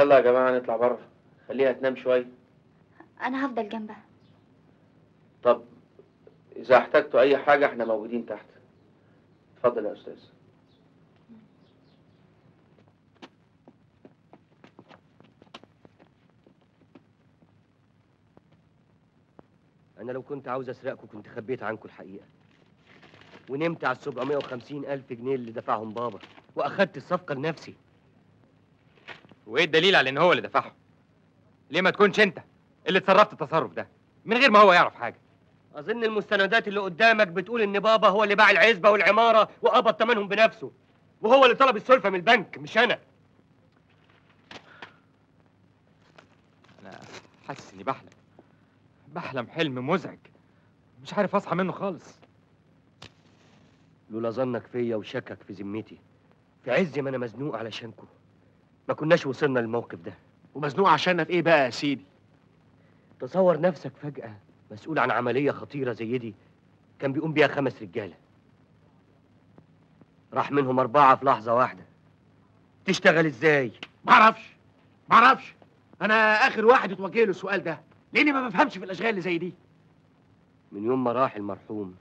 يلا يا جماعه نطلع بره، خليها تنام شويه. انا هفضل جنبها. طب اذا احتجتوا اي حاجه احنا موجودين تحت. اتفضل يا استاذ. انا لو كنت عاوز اسرقكم كنت خبيت عنكم الحقيقه ونمت على 750,000 جنيه اللي دفعهم بابا واخدت الصفقه لنفسي. وايه الدليل على ان هو اللي دفعهم؟ ليه ما تكونش انت اللي اتصرفت التصرف ده من غير ما هو يعرف حاجه؟ اظن المستندات اللي قدامك بتقول ان بابا هو اللي باع العزبه والعماره وقبض ثمنهم بنفسه، وهو اللي طلب السلفه من البنك مش انا. انا حاسس اني بحلم حلم مزعج، مش عارف اصحى منه خالص. لولا ظنك فيا وشكك في ذمتي في عز ما انا مزنوق علشانكم ما كناش وصلنا للموقف ده. ومزنوق عشاننا في ايه بقى يا سيدي؟ تصور نفسك فجأة مسؤول عن عملية خطيرة زي دي كان بيقوم بيها 5 رجالة، راح منهم 4 في لحظة واحدة. تشتغل ازاي؟ معرفش. انا اخر واحد اتوجه له السؤال ده لاني ما بفهمش في الاشغال اللي زي دي. من يوم ما راح المرحوم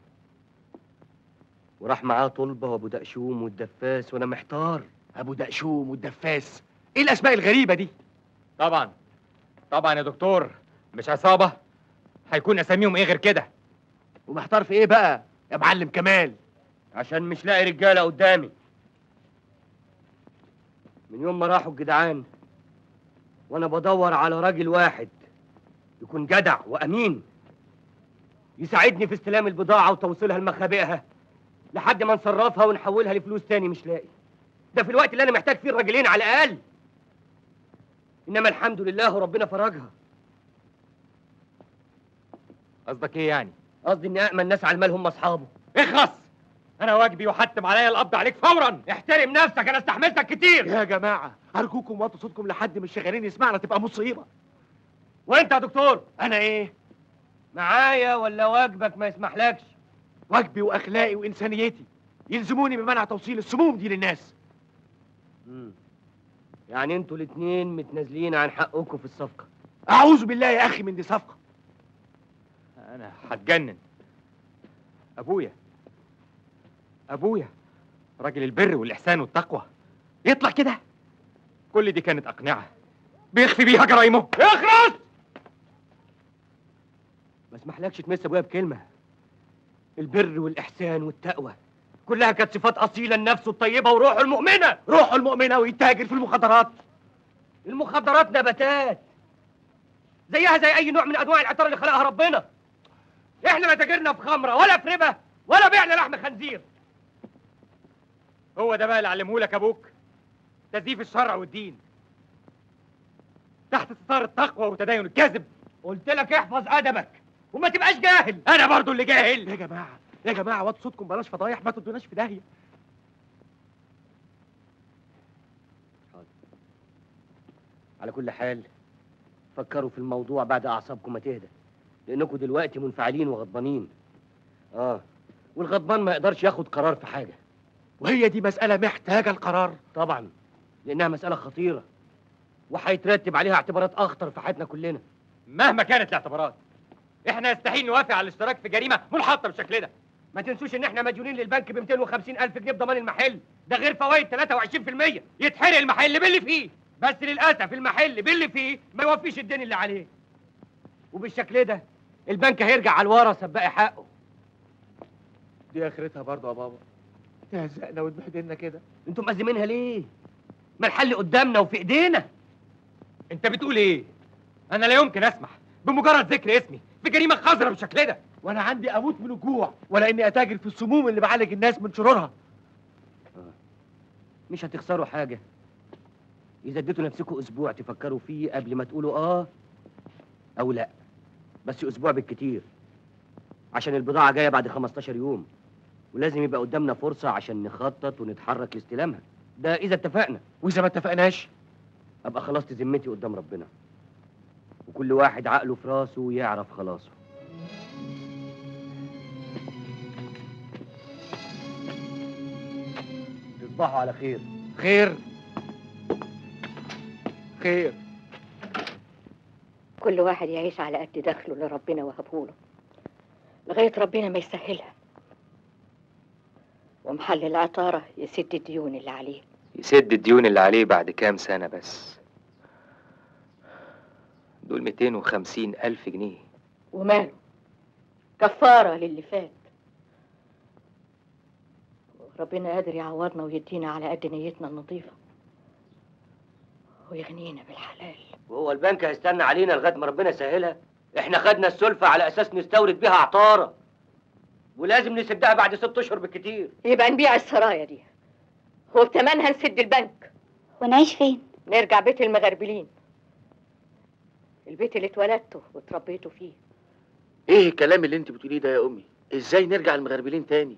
وراح معاه طلبة وابو دقشوم والدفاس وانا محتار. ابو دقشوم والدفاس، ايه الاسماء الغريبه دي؟ طبعا يا دكتور، مش عصابه، هيكون اساميهم ايه غير كده؟ ومحتار في ايه بقى يا معلم كمال؟ عشان مش لاقي رجالة قدامي. من يوم ما راحوا الجدعان وانا بدور على راجل واحد يكون جدع وامين يساعدني في استلام البضاعة وتوصيلها لمخابئها لحد ما نصرفها ونحولها لفلوس تاني. مش لاقي. ده في الوقت اللي انا محتاج فيه الراجلين على الاقل. انما الحمد لله ربنا فرجها. قصدك ايه يعني؟ قصدي ان امن ناس على المال هم اصحابه. اخلص، انا واجبي وحتم عليا القبض عليك فورا. احترم نفسك، انا استحملتك كتير. يا جماعه ارجوكم وطوا صوتكم لحد ما الشغالين يسمعنا، تبقى مصيبه. وانت يا دكتور انا ايه؟ معايا ولا واجبك ما يسمحلكش؟ واجبي واخلاقي وانسانيتي يلزموني بمنع توصيل السموم دي للناس. يعني انتوا الاتنين متنازلين عن حقكم في الصفقة؟ اعوذ بالله يا اخي من دي صفقه. انا هتجنن. ابويا راجل البر والاحسان والتقوى يطلع كده؟ كل دي كانت اقنعه بيخفي بيها جرايمه. اخرس! ما اسمحلكش تمس ابويا بكلمة. البر والاحسان والتقوى كلها كانت صفات اصيلة النفس الطيبة وروحه المؤمنة. روحه المؤمنة ويتاجر في المخدرات. المخدرات نباتات زيها زي اي نوع من انواع العطار اللي خلقها ربنا. احنا لا تاجرنا في خمرة ولا في ربا ولا بعنا لحم خنزير. هو ده بقى اللي علمهولك ابوك؟ تزييف الشرع والدين تحت ستار التقوى وتدين الكذب. قلت لك احفظ ادبك وما تبقاش جاهل. انا برضو اللي جاهل. يا جماعه وطوا صوتكم، بلاش فضايح، ما تدوناش في داهيه. على كل حال فكروا في الموضوع بعد اعصابكم ما تهدى، لانكم دلوقتي منفعلين وغضبانين. والغضبان ما يقدرش ياخد قرار في حاجه. وهي دي مساله محتاجه القرار. طبعا، لانها مساله خطيره وهيترتب عليها اعتبارات اخطر في حياتنا كلنا. مهما كانت الاعتبارات احنا يستحيل نوافق على الاشتراك في جريمه منحطه بالشكل ده. ما تنسوش ان احنا مديونين للبنك ب 250,000 جنيه بضمان المحل، ده غير فوائد 23%. يتحرق المحل باللي فيه، بس للاسف المحل باللي فيه ما يوفيش الدين اللي عليه، وبالشكل ده البنك هيرجع على الورثه بباقي حقه. دي اخرتها برضه يا بابا، تهزقنا وتبهدلنا كده. انتوا مأزمينها ليه؟ ما الحل قدامنا وفي ايدينا. انت بتقول ايه؟ انا لا يمكن اسمح بمجرد ذكر اسمي في جريمه قذره بالشكل ده. وانا عندي اموت من الجوع ولا اني اتاجر في السموم اللي بعالج الناس من شرورها. مش هتخسروا حاجه اذا اديتوا نفسكم اسبوع تفكروا فيه قبل ما تقولوا او لا. بس اسبوع بالكتير، عشان البضاعه جايه بعد 15 يوم ولازم يبقى قدامنا فرصه عشان نخطط ونتحرك لاستلامها. ده اذا اتفقنا. واذا ما اتفقناش ابقى خلصت ذمتي قدام ربنا، وكل واحد عقله في راسه ويعرف خلاصه. تصبحوا على خير. خير خير. كل واحد يعيش على قد دخله اللي ربنا وهبهوله لغاية ربنا ما يسهلها، ومحل العطارة يسد الديون اللي عليه. يسد الديون اللي عليه بعد كام سنة بس؟ دول 250,000 جنيه. وماله؟ كفارة للي فات. ربنا قادر يعوضنا ويدينا على قد نيتنا النظيفة ويغنينا بالحلال. وهو البنك هيستنى علينا لغايه ما ربنا يسهلها؟ احنا خدنا السلفه على اساس نستورد بيها عطاره، ولازم نسدها بعد 6 اشهر بالكتير. يبقى نبيع السرايا دي وبتمنها نسد البنك. ونعيش فين؟ نرجع بيت المغربلين، البيت اللي اتولدته وتربيته فيه. ايه الكلام اللي انت بتقوليه ده يا امي؟ ازاي نرجع المغربلين تاني؟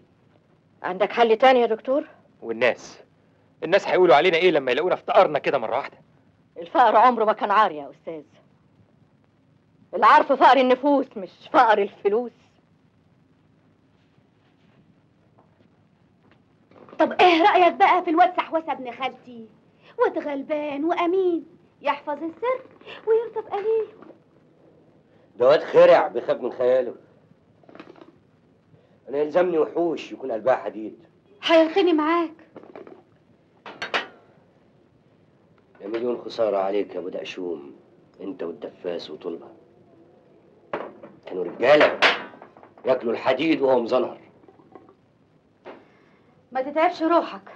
عندك حل تاني يا دكتور؟ والناس هيقولوا علينا ايه لما يلاقونا افتقرنا كده مرة واحدة؟ الفقر عمره ما كان عار يا أستاذ. العار في فقر النفوس مش فقر الفلوس. طب ايه رأيك بقى في الواد سحوسة ابن خالتي؟ واد غلبان وأمين، يحفظ السر ويرضى بقليل. ده واد خرع بيخاف من خياله. انا يلزمني وحوش يكون قلبها حديد. حيرتني معاك. يا مليون خساره عليك يا ابو دقشوم، انت والدفاس وطلبه كانوا رجاله ياكلوا الحديد وهو مزنهر. ما تتعبش روحك،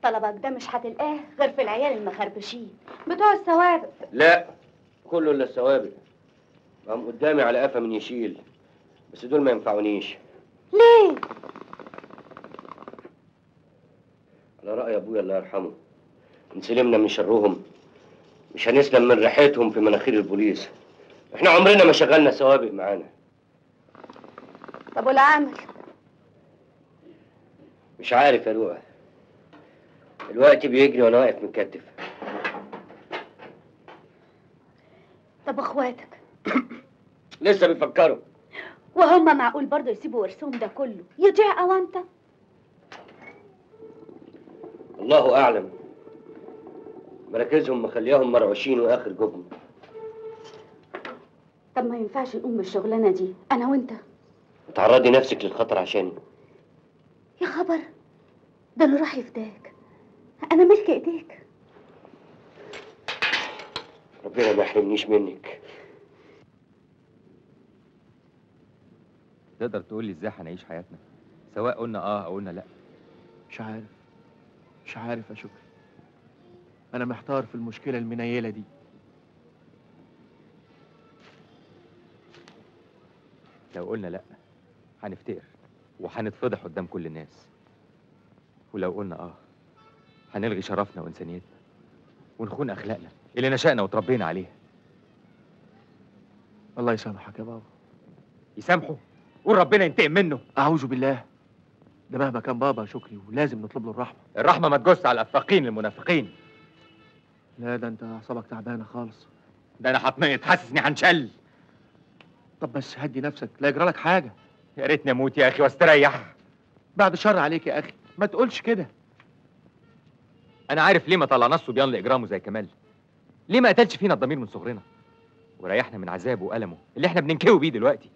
طلبك ده مش هتلقاه غير في العيال المخربشين بتوع السوابق. لا، كله الا السوابق. هم قدامي على قفا من يشيل، بس دول ما ينفعونيش. ليه؟ على رأي ابويا الله يرحمه، ان سلمنا من شرهم مش هنسلم من ريحتهم في مناخير البوليس. احنا عمرنا ما شغلنا سوابق معانا. طب والعمل؟ مش عارف يا روح، الوقت بيجري وانا واقف متكتف. طب اخواتك لسه بيفكروا. وهم معقول برضه يسيبوا ورثهم ده كله يضيع اوانطه؟ الله اعلم، مراكزهم مخلياهم مرعوشين واخر جبن. طب ما ينفعش نقوم بالشغلانه دي انا وانت؟ تعرضي نفسك للخطر عشاني. يا خبر، ده اللي راح يفداك، انا ملك ايديك. ربنا ما يحرمنيش منك. تقدر تقول لي ازاي هنعيش حياتنا سواء قلنا اه او قلنا لا؟ مش عارف يا شكري. انا محتار في المشكله المنيله دي. لو قلنا لا هنفتقر وهنتفضح قدام كل الناس، ولو قلنا اه هنلغي شرفنا وانسانيتنا ونخون اخلاقنا اللي نشأنا وتربينا عليها. الله يسامحك يا بابا. يسامحه؟ قول ربنا ينتقم منه. اعوذ بالله، ده مهما كان بابا يا شكري ولازم نطلب له الرحمه. الرحمه ما تجوز على الافاقين المنافقين. لا ده انت اعصابك تعبانه خالص. ده انا هتنقط حاسسني هنشل. طب بس هدي نفسك، لا يجرى لك حاجه. يا ريتني اموت يا اخي واستريح. بعد الشر عليك يا اخي، ما تقولش كده. انا عارف ليه ما طلعناش صبيان لاجرامه زي كمال. ليه ما قتلش فينا الضمير من صغرنا وريحنا من عذابه وألمه اللي احنا بننكوي بيه دلوقتي.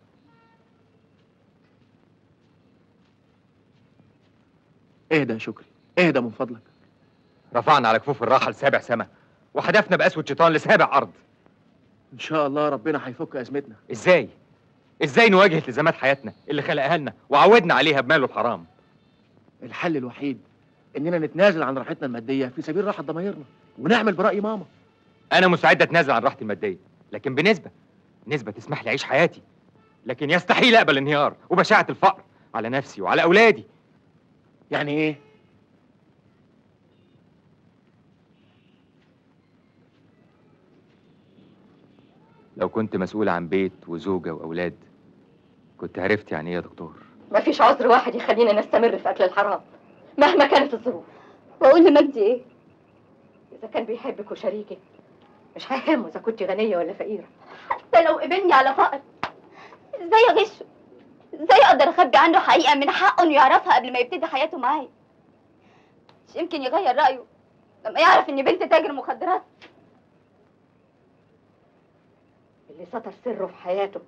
اهدى يا شكري، اهدى من فضلك. رفعنا على كفوف الراحه لسابع سما وحدفنا بأسود شيطان لسابع ارض. ان شاء الله ربنا هيفك ازمتنا. ازاي نواجه التزامات حياتنا اللي خلقها لنا وعودنا عليها بماله الحرام؟ الحل الوحيد اننا نتنازل عن راحتنا الماديه في سبيل راحه ضمايرنا ونعمل برأي ماما. انا مستعد اتنازل عن راحتي الماديه، لكن نسبه تسمح لي اعيش حياتي، لكن يستحيل اقبل انهيار وبشاعه الفقر على نفسي وعلى اولادي. يعني ايه؟ لو كنت مسؤول عن بيت وزوجه واولاد كنت عرفت يعني ايه يا دكتور. مفيش عذر واحد يخلينا نستمر في أكل الحرام مهما كانت الظروف. واقول لمجدي ايه؟ إذا كان بيحبك وشريكك مش هيهمه إذا كنت غنية ولا فقيرة. حتى لو قبلني على فقر، ازاي اغشه؟ ازاي اقدر اخبي عنه حقيقه من حقه انه يعرفها قبل ما يبتدي حياته معايا؟ مش يمكن يغير رايه لما يعرف اني بنت تاجر مخدرات؟ اللي ستر سره في حياته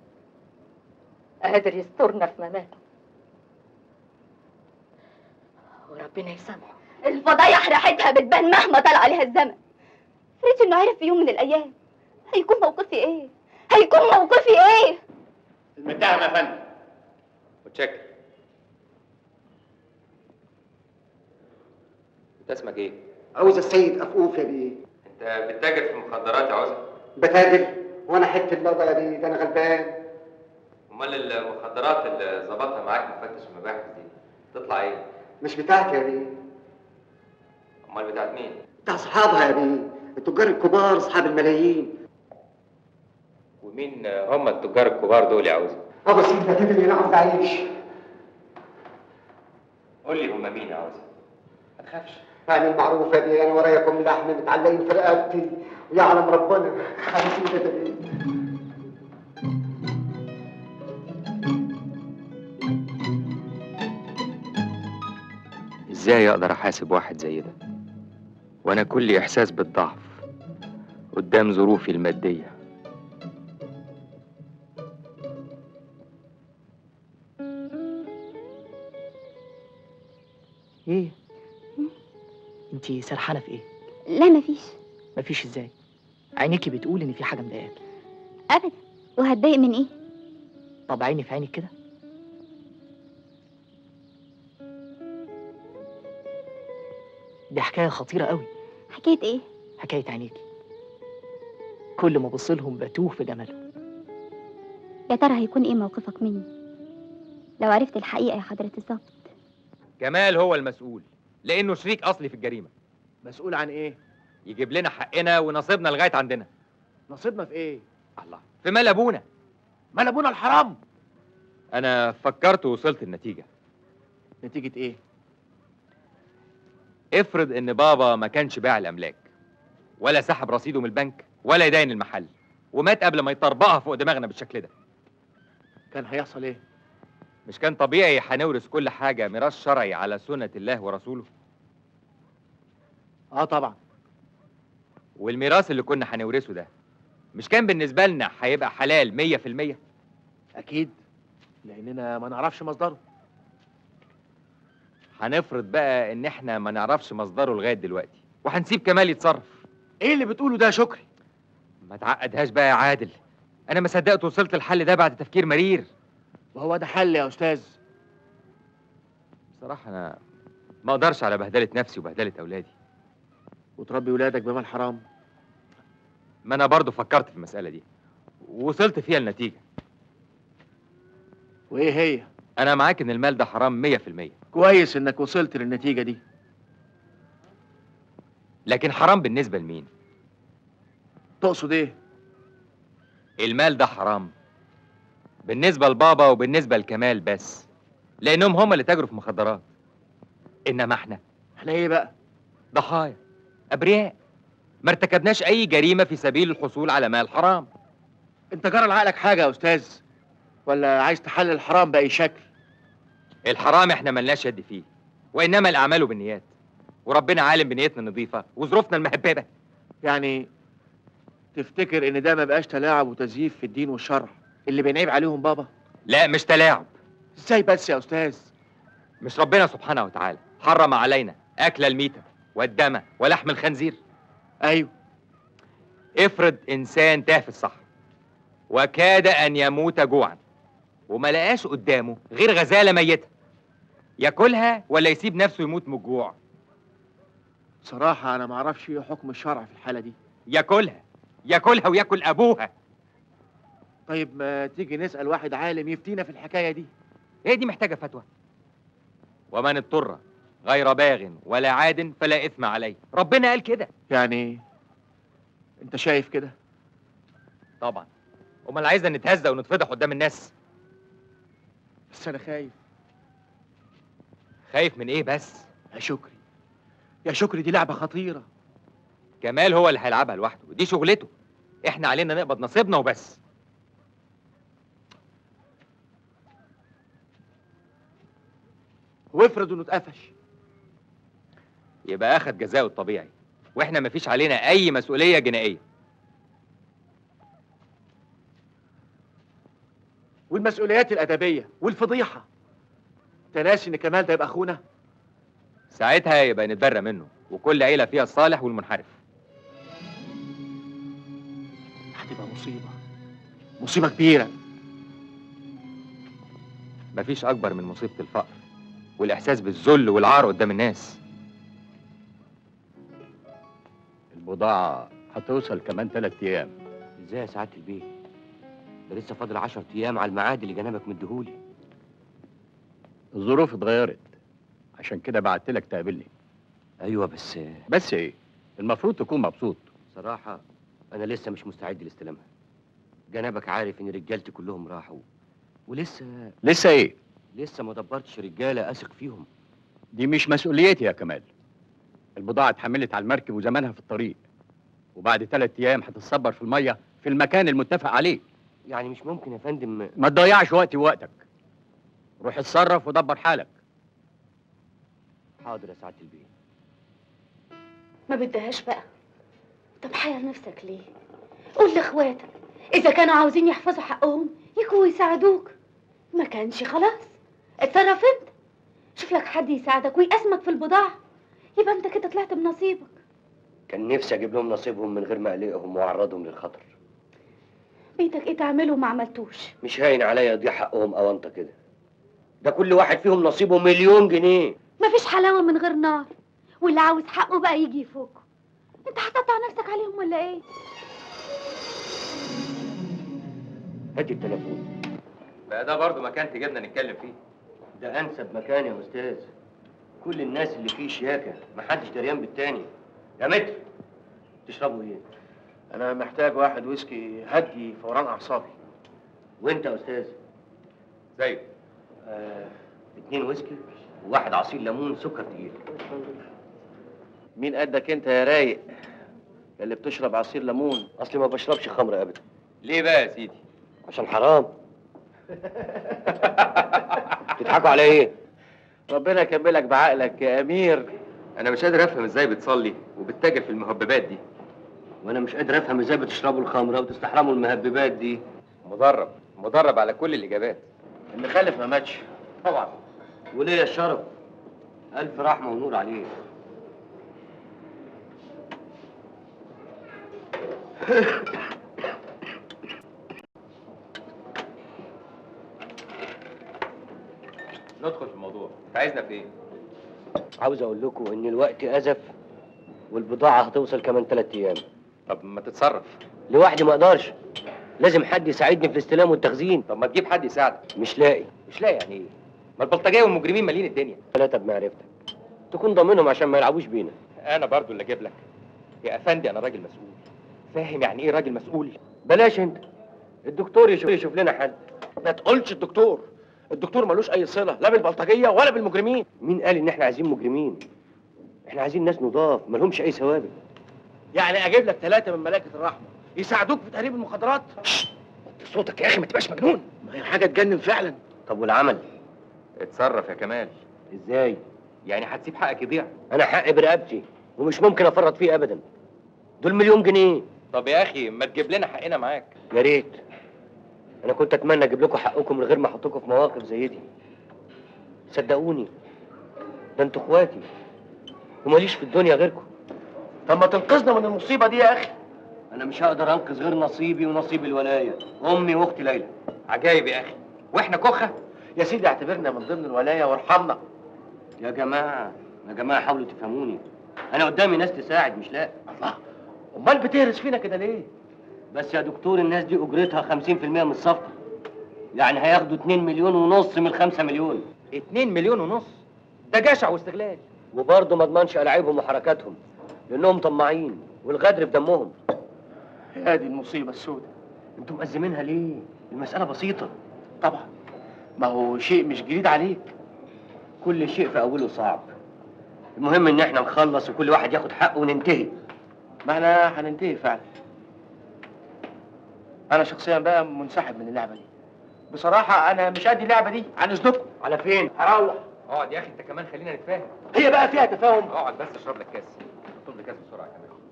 قادر يسترنا في مماته، وربنا يسامحه. الفضايح ريحتها بتبان مهما طال عليها الزمن. فريد انه عرف في يوم من الايام. هيكون موقفي ايه؟ هيكون موقفي ايه؟ المتهم يا فندم. متشكر. انت اسمك ايه؟ عاوز السيد أفؤوف يا بيه. انت بتتاجر في المخدرات يا عوزة؟ بتاجر وانا حته اللقطه يا بيه، ده انا غلبان. امال المخدرات اللي ظبطها معاك مفتش المباحث دي تطلع ايه؟ مش بتاعتي يا بيه، امال بتاعت مين؟ بتاع اصحابها يا بيه، التجار الكبار اصحاب الملايين. ومين هم التجار الكبار دول يا عوزة؟ ابو سيد ده كده اللي انا عاوز اعيش. قول لي هم مين يا عوزة؟ ما تخافش. يعني المعروف يا بيه، انا وراياكم لحم متعلقين في رقبتي ويعلم ربنا. ابو سيد ده بيه. ازاي اقدر احاسب واحد زي ده وانا كل احساس بالضعف قدام ظروفي الماديه؟ ايه؟ انتي سرحانه في ايه؟ لا مفيش. مفيش ازاي؟ عينيكي بتقول ان في حاجه مضايقاكي. ابدا. وهتضايق من ايه؟ طب عيني في عينك كده. دي حكايه خطيره قوي. حكايه ايه؟ حكايه عينيكي، كل ما ابص لهم بتوه في جمالهم. يا ترى هيكون ايه موقفك مني لو عرفت الحقيقه يا حضره الضابط؟ جمال هو المسؤول لانه شريك اصلي في الجريمه. مسؤول عن ايه؟ يجيب لنا حقنا ونصيبنا لغايه عندنا. نصيبنا في ايه؟ الله، في مال ابونا. مال ابونا الحرام. انا فكرت ووصلت النتيجه. نتيجه ايه؟ افرض ان بابا ما كانش باع الاملاك ولا سحب رصيده من البنك ولا يداين المحل ومات قبل ما يطربقها فوق دماغنا بالشكل ده، كان هيحصل ايه؟ مش كان طبيعي هنورث كل حاجه ميراث شرعي على سنه الله ورسوله؟ اه طبعا. والميراث اللي كنا هنورثه ده مش كان بالنسبه لنا هيبقى حلال 100%؟ اكيد، لاننا ما نعرفش مصدره. هنفرض بقى ان احنا ما نعرفش مصدره لغايه دلوقتي وهنسيب كمال يتصرف. ايه اللي بتقوله ده يا شكري؟ ما تعقدهاش بقى يا عادل، انا ما صدقت وصلت الحل ده بعد تفكير مرير. وهو ده حل يا استاذ؟ بصراحه انا ما اقدرش على بهدله نفسي وبهدله اولادي. وتربي ولادك بمال حرام؟ ما انا برضو فكرت في المساله دي ووصلت فيها النتيجه. وايه هي؟ انا معاك ان المال ده حرام 100%، كويس انك وصلت للنتيجه دي. لكن حرام بالنسبه لمين؟ تقصد ايه؟ المال ده حرام بالنسبه لبابا وبالنسبه لكمال بس، لانهم هم اللي تاجروا في مخدرات. انما احنا ايه بقى؟ ضحايا ابرياء ما ارتكبناش اي جريمه في سبيل الحصول على مال حرام. انت جرى لعقلك حاجه يا استاذ؟ ولا عايز تحلل الحرام باي شكل؟ الحرام احنا ملناش يد فيه، وانما الاعمال بالنيات، وربنا عالم بنيتنا النظيفه وظروفنا المهببه. يعني تفتكر ان ده ما بقاش تلاعب وتزييف في الدين والشرع اللي بنعيب عليهم بابا؟ لا مش تلاعب. ازاي بس يا استاذ؟ مش ربنا سبحانه وتعالى حرم علينا اكل الميتة والدم ولحم الخنزير؟ ايوه. افرض انسان تاه في الصحراء وكاد ان يموت جوعا وما لقاش قدامه غير غزاله ميته، ياكلها ولا يسيب نفسه يموت من الجوع؟ بصراحه انا ما اعرفش ايه حكم الشرع في الحاله دي. ياكلها، ياكلها وياكل ابوها. طيب ما تيجي نسال واحد عالم يفتينا في الحكايه دي. هي دي محتاجه فتوى؟ ومن اضطر غير باغ ولا عاد فلا اثم عليه، ربنا قال كده. يعني انت شايف كده؟ طبعا، امال عايزنا نتهزق ونتفضح قدام الناس؟ بس انا خايف. خايف من ايه بس؟ يا شكري، يا شكري، دي لعبه خطيره. كمال هو اللي هيلعبها لوحده، دي شغلته. احنا علينا نقبض نصيبنا وبس. وافرض انه اتقفش؟ يبقى اخد جزاؤه الطبيعي، واحنا مفيش علينا اي مسؤوليه جنائيه. والمسؤوليات الادبيه والفضيحه. انت ناسي ان كمال ده يبقى اخونا؟ ساعتها يبقى نتبرى منه، وكل عيله فيها الصالح والمنحرف. هتبقى مصيبه، مصيبه كبيره. مفيش اكبر من مصيبه الفقر والاحساس بالذل والعار قدام الناس. البضاعة هتوصل كمان 3 أيام. ازاي يا سعاده البيه؟ ده لسه فاضل 10 ايام على الميعاد اللي جنابك مديهولي. الظروف اتغيرت، عشان كده بعتلك تقابلني. ايوه بس ايه؟ المفروض تكون مبسوط. صراحه انا لسه مش مستعد لاستلامها. جنابك عارف ان رجالتي كلهم راحوا، ولسه لسه ايه؟ لسه ما دبرتش رجاله اثق فيهم. دي مش مسؤوليتي يا كمال. البضاعة اتحملت على المركب وزمانها في الطريق، وبعد 3 أيام هتتصبر في المية في المكان المتفق عليه. يعني مش ممكن يا فندم؟ ما تضيعش وقتي ووقتك. روح اتصرف ودبر حالك. حاضر يا سعاده البيه. ما بدهاش بقى. طب حير نفسك ليه؟ قول لاخواتك اذا كانوا عاوزين يحفظوا حقهم يجوا يساعدوك، ما كانش خلاص اتصرف انت. شوف لك حد يساعدك ويقسمك في البضاعه، يبقى انت كده طلعت بنصيبك. كان نفسي اجيب لهم نصيبهم من غير ما اقلقهم واعرضهم للخطر. بيتك ايه تعمله وما عملتوش؟ مش هاين عليا يضيع حقهم او انت كده. ده كل واحد فيهم نصيبه 1,000,000 جنيه. مفيش حلاوه من غير نار، واللي عاوز حقه بقى يجي يفوقه. انت هتقطع نفسك عليهم ولا ايه؟ هات التليفون. بقى ده برضه مكان تجيبنا نتكلم فيه. ده انسب مكان يا استاذ. كل الناس اللي فيه شياكه، محدش دريان بالتاني. يا متر، تشربوا ايه؟ انا محتاج واحد ويسكي هدي فوران اعصابي. وانت يا استاذ؟ زيه. 2 ويسكي وواحد عصير ليمون سكر تقيل. مين قدك انت يا رايق اللي بتشرب عصير ليمون؟ اصلي ما بشربش خمر ابدا. ليه بقى يا سيدي؟ عشان حرام. تضحكوا على ايه؟ ربنا يكملك بعقلك يا امير. انا مش قادر افهم ازاي بتصلي وبتتاجر في المهببات دي. وانا مش قادر افهم ازاي بتشربوا الخمره وتستحرموا المهببات دي. مدرب على كل الاجابات. اللي خالف ما ماتش. طبعا. وليه الشرف. الف رحمه ونور عليه. ندخل في الموضوع. انت عايزنا في ايه؟ عاوز اقول لكم ان الوقت ازف والبضاعه هتوصل كمان 3 ايام. طب ما تتصرف. لوحدي ما اقدرش، لازم حد يساعدني في الاستلام والتخزين. طب ما تجيب حد يساعدك. مش لاقي. مش لاقي يعني ايه؟ ما البلطجيه والمجرمين مالين الدنيا. 3 بمعرفتك تكون ضامنهم عشان ما يلعبوش بينا. انا برضو اللي اجيب لك. يا افندي انا راجل مسؤول، فاهم يعني ايه راجل مسؤول؟ بلاش انت، الدكتور يشوف لنا حد. ما تقولش الدكتور ملوش اي صله لا بالبلطجيه ولا بالمجرمين. مين قال ان احنا عايزين مجرمين؟ احنا عايزين ناس نضاف مالهمش اي سوابق. يعني اجيب لك 3 من ملائكه الرحمه يساعدوك في تهريب المخدرات؟ صوتك يا اخي ما تبقاش مجنون. ما هي حاجه تجنن فعلا. طب والعمل؟ اتصرف يا كمال. ازاي؟ يعني هتسيب حقك يضيع؟ انا حقي برقبتي ومش ممكن افرط فيه ابدا. دول 1,000,000 جنيه. طب يا اخي ما تجيب لنا حقنا معاك. يا ريت. انا كنت اتمنى اجيب لكم حقكم من غير ما احطكم في مواقف زي دي. صدقوني ده انتوا اخواتي وماليش في الدنيا غيركم. طب ما تنقذنا من المصيبه دي يا اخي. انا مش هقدر انقذ غير نصيبي ونصيب الولايه، امي واختي ليلى. عجايب يا اخي، واحنا كخه؟ يا سيدي اعتبرنا من ضمن الولايه وارحمنا. يا جماعه حاولوا تفهموني. انا قدامي ناس تساعد مش لاقي. الله، امال بتهرس فينا كده ليه؟ بس يا دكتور الناس دي اجرتها 50% من الصفقه، يعني هياخدوا 2,5 مليون من 5 مليون. 2,5 مليون؟ ده جشع واستغلال. وبرضه ما اضمنش العابهم وحركاتهم لانهم طماعين والغدر في دمهم. يا دي المصيبه السوداء. انتوا مأزمينها ليه؟ المساله بسيطه. طبعا، ما هو شيء مش جديد عليك. كل شيء في اوله صعب. المهم ان احنا نخلص وكل واحد ياخد حقه وننتهي. ما احنا هننتهي فعلا. انا شخصيا بقى منسحب من اللعبه دي. بصراحه انا مش قد اللعبه دي. عن اذنكم. على فين؟ هروح. اقعد يا اخي انت كمان خلينا نتفاهم. هي بقى فيها تفاهم. اقعد بس اشرب لك كاس. اطلب لي كاس بسرعه كمان.